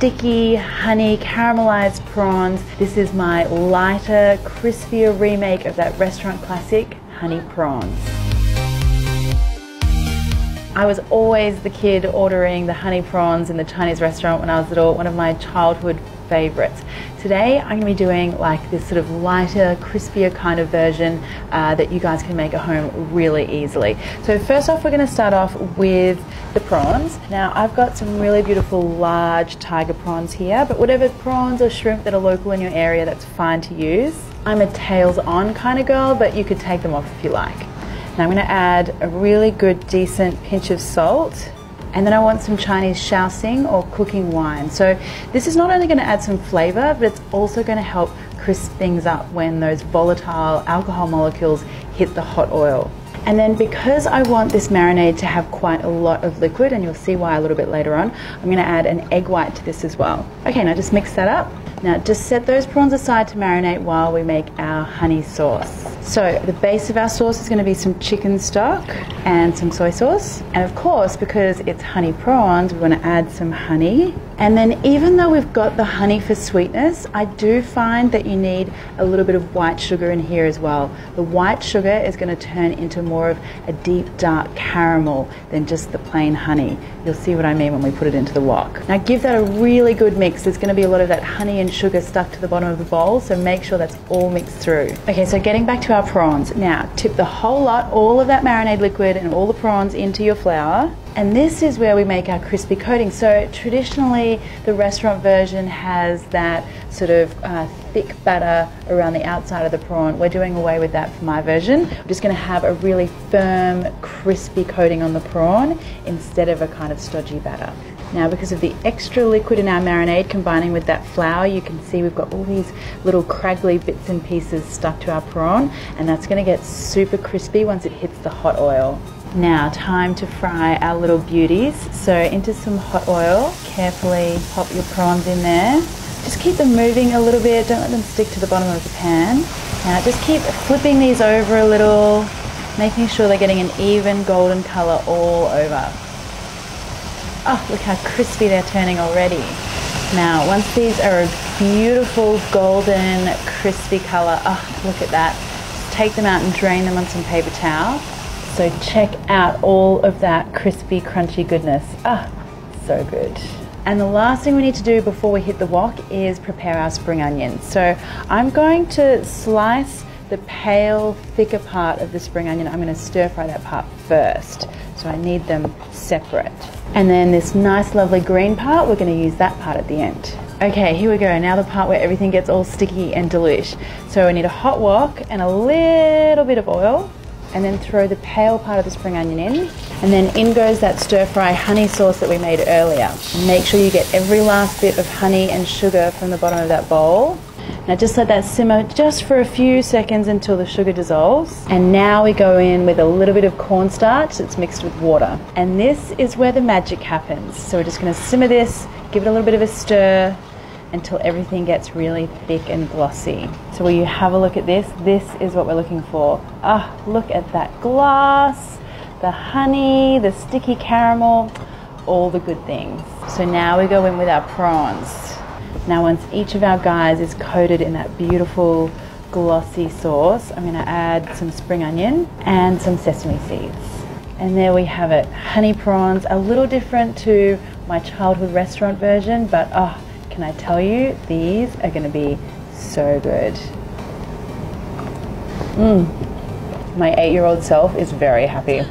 sticky, honey, caramelized prawns. This is my lighter, crispier remake of that restaurant classic, honey prawns. I was always the kid ordering the honey prawns in the Chinese restaurant when I was little, one of my childhood favorites. Today I'm going to be doing like this sort of lighter, crispier kind of version that you guys can make at home really easily. So first off, we're going to start off with the prawns. Now I've got some really beautiful large tiger prawns here, but whatever prawns or shrimp that are local in your area, that's fine to use. I'm a tails on kind of girl, but you could take them off if you like. Now I'm going to add a really good decent pinch of salt, and then I want some Chinese shaoxing or cooking wine. So this is not only going to add some flavor, but it's also going to help crisp things up when those volatile alcohol molecules hit the hot oil. And then because I want this marinade to have quite a lot of liquid, and you'll see why a little bit later on, I'm going to add an egg white to this as well. Okay, now just mix that up. Now just set those prawns aside to marinate while we make our honey sauce. So the base of our sauce is going to be some chicken stock and some soy sauce. And of course, because it's honey prawns, we want to add some honey. And then even though we've got the honey for sweetness, I do find that you need a little bit of white sugar in here as well. The white sugar is going to turn into more of a deep dark caramel than just the plain honey. You'll see what I mean when we put it into the wok. Now give that a really good mix. There's going to be a lot of that honey and sugar stuck to the bottom of the bowl, so make sure that's all mixed through. Okay, so getting back to our prawns. Now tip the whole lot, all of that marinade liquid and all the prawns into your flour. And this is where we make our crispy coating. So traditionally the restaurant version has that sort of thick batter around the outside of the prawn. We're doing away with that for my version. We're just going to have a really firm, crispy coating on the prawn instead of a kind of stodgy batter. Now because of the extra liquid in our marinade combining with that flour, you can see we've got all these little craggly bits and pieces stuck to our prawn, and that's going to get super crispy once it hits the hot oil. Now time to fry our little beauties. So into some hot oil, carefully pop your prawns in there. Just keep them moving a little bit, don't let them stick to the bottom of the pan. Now just keep flipping these over a little, making sure they're getting an even golden color all over. Oh, look how crispy they're turning already. Now once these are a beautiful golden crispy color, oh look at that. Just take them out and drain them on some paper towel. So check out all of that crispy, crunchy goodness. Ah, so good. And the last thing we need to do before we hit the wok is prepare our spring onions. So I'm going to slice the pale, thicker part of the spring onion. I'm going to stir fry that part first. So I need them separate. And then this nice, lovely green part, we're going to use that part at the end. Okay, here we go. Now the part where everything gets all sticky and delish. So I need a hot wok and a little bit of oil. And then throw the pale part of the spring onion in, and then in goes that stir fry honey sauce that we made earlier. And make sure you get every last bit of honey and sugar from the bottom of that bowl. Now just let that simmer just for a few seconds until the sugar dissolves. And now we go in with a little bit of cornstarch that's mixed with water. And this is where the magic happens. So we're just going to simmer this, give it a little bit of a stir, until everything gets really thick and glossy. So will you have a look at this? This is what we're looking for. Ah, look at that glass, the honey, the sticky caramel, all the good things. So now we go in with our prawns. Now once each of our guys is coated in that beautiful glossy sauce, I'm gonna add some spring onion and some sesame seeds. And there we have it, honey prawns, a little different to my childhood restaurant version, but oh, can I tell you, these are going to be so good. My 8-year-old self is very happy.